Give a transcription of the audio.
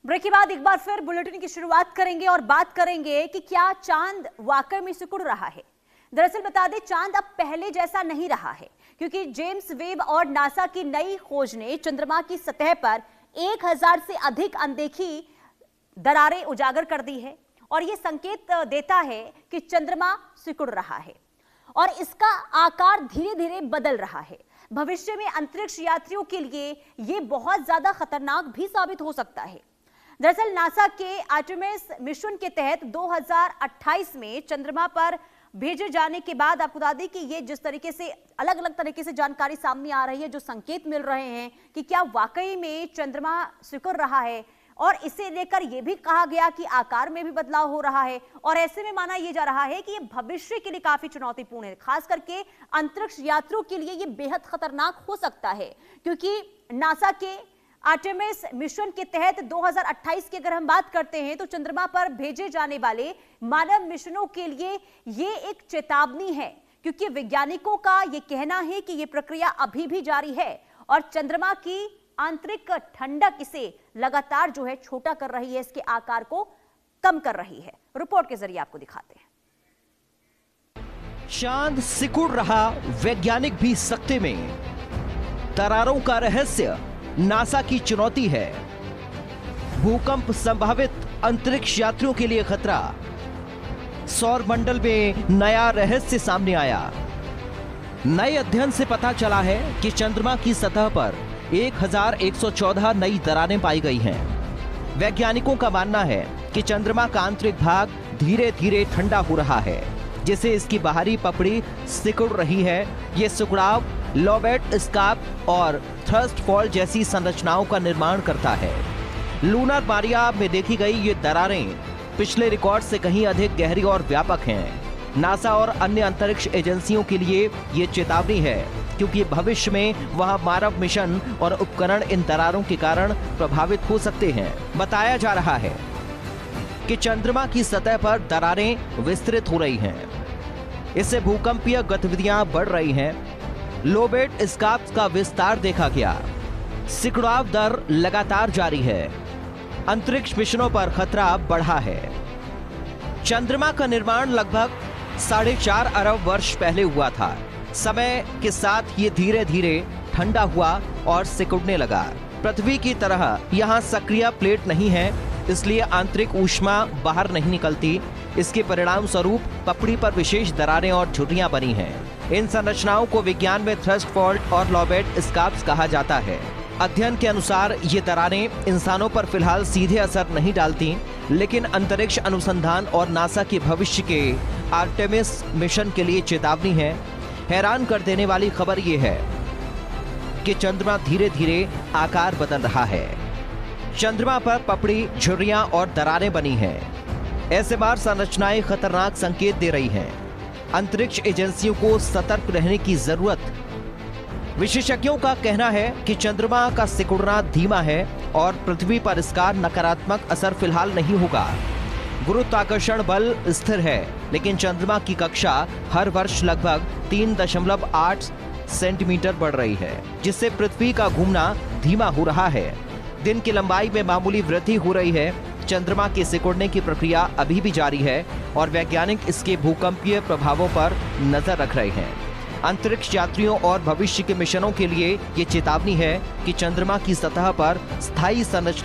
Break के बाद एक बार फिर बुलेटिन की शुरुआत करेंगे और बात करेंगे कि क्या चांद वाकई में सिकुड़ रहा है। दरअसल बता दें, चांद अब पहले जैसा नहीं रहा है, क्योंकि जेम्स वेब और नासा की नई खोज ने चंद्रमा की सतह पर 1000 से अधिक अनदेखी दरारें उजागर कर दी है और यह संकेत देता है कि चंद्रमा सिकुड़ रहा है और इसका आकार धीरे धीरे बदल रहा है। भविष्य में अंतरिक्ष यात्रियों के लिए यह बहुत ज्यादा खतरनाक भी साबित हो सकता है। दरअसल नासा के आर्टेमिस मिशन के तहत 2028 में चंद्रमा पर भेजे जाने के बाद आपको बता दें कि ये जिस तरीके से अलग अलग तरीके से जानकारी सामने आ रही है, जो संकेत मिल रहे हैं कि क्या वाकई में चंद्रमा सिकुड़ रहा है, और इसे लेकर यह भी कहा गया कि आकार में भी बदलाव हो रहा है और ऐसे में माना यह जा रहा है कि यह भविष्य के लिए काफी चुनौतीपूर्ण है। खास करके अंतरिक्ष यात्रियों के लिए यह बेहद खतरनाक हो सकता है, क्योंकि नासा के आर्टेमिस मिशन के तहत 2028 की अगर हम बात करते हैं तो चंद्रमा पर भेजे जाने वाले मानव मिशनों के लिए यह एक चेतावनी है, क्योंकि वैज्ञानिकों का यह कहना है कि यह प्रक्रिया अभी भी जारी है और चंद्रमा की आंतरिक ठंडक इसे लगातार जो है छोटा कर रही है, इसके आकार को कम कर रही है। रिपोर्ट के जरिए आपको दिखाते हैं। चांद सिकुड़ रहा, वैज्ञानिक भी सकते में। दरारों का रहस्य नासा की चुनौती है। भूकंप संभावित अंतरिक्ष यात्रियों के लिए खतरा। सौर मंडल में नया रहस्य सामने आया। नए अध्ययन से पता चला है कि चंद्रमा की सतह पर 1114 नई दरारें पाई गई हैं। वैज्ञानिकों का मानना है कि चंद्रमा का आंतरिक भाग धीरे धीरे ठंडा हो रहा है, जिससे इसकी बाहरी पपड़ी सिकुड़ रही है। ये सिकुड़ाव लोबेट स्कार्प और थ्रस्ट फॉल जैसी संरचनाओं का निर्माण करता है। लूनर मारिया में देखी गई ये दरारें पिछले रिकॉर्ड से कहीं अधिक गहरी और व्यापक हैं। नासा और अन्य अंतरिक्ष एजेंसियों के लिए ये चेतावनी है, क्योंकि भविष्य में वहां मानव मिशन और उपकरण इन दरारों के कारण प्रभावित हो सकते हैं। बताया जा रहा है कि चंद्रमा की सतह पर दरारें विस्तृत हो रही हैं। इससे भूकंपीय गतिविधियां बढ़ रही हैं। लोबेट स्कार्प का विस्तार देखा गया। सिकुड़ाव दर लगातार जारी है। अंतरिक्ष मिशनों पर खतरा बढ़ा है। चंद्रमा का निर्माण लगभग 4.5 अरब वर्ष पहले हुआ था। समय के साथ ये धीरे धीरे ठंडा हुआ और सिकुड़ने लगा। पृथ्वी की तरह यहाँ सक्रिय प्लेट नहीं है, इसलिए आंतरिक ऊष्मा बाहर नहीं निकलती। इसके परिणाम स्वरूप पपड़ी पर विशेष दरारें और झुर्रियां बनी हैं। इन संरचनाओं को विज्ञान में थ्रस्ट फॉल्ट और लोबेट स्कार्प्स कहा जाता है। अध्ययन के अनुसार ये दरारें इंसानों पर फिलहाल सीधे असर नहीं डालती, लेकिन अंतरिक्ष अनुसंधान और नासा के भविष्य के आर्टेमिस मिशन के लिए चेतावनी है। हैरान कर देने वाली खबर यह है कि चंद्रमा धीरे धीरे आकार बदल रहा है। चंद्रमा पर पपड़ी, झुर्रियां और दरारें बनी हैं। ऐसे बार संरचनाएं खतरनाक संकेत दे रही हैं। अंतरिक्ष एजेंसियों को सतर्क रहने की जरूरत। विशेषज्ञों का कहना है कि चंद्रमा का सिकुड़ना धीमा है और पृथ्वी पर इसका नकारात्मक असर फिलहाल नहीं होगा। गुरुत्वाकर्षण बल स्थिर है, लेकिन चंद्रमा की कक्षा हर वर्ष लगभग 3.8 सेंटीमीटर बढ़ रही है, जिससे पृथ्वी का घूमना धीमा हो रहा है। दिन की लंबाई में मामूली वृद्धि हो रही है। चंद्रमा के सिकुड़ने की प्रक्रिया अभी भी जारी है और वैज्ञानिक इसके भूकंपीय प्रभावों पर नजर रख रहे हैं। अंतरिक्ष यात्रियों और भविष्य के मिशनों के लिए ये चेतावनी है कि चंद्रमा की सतह पर स्थायी संरचना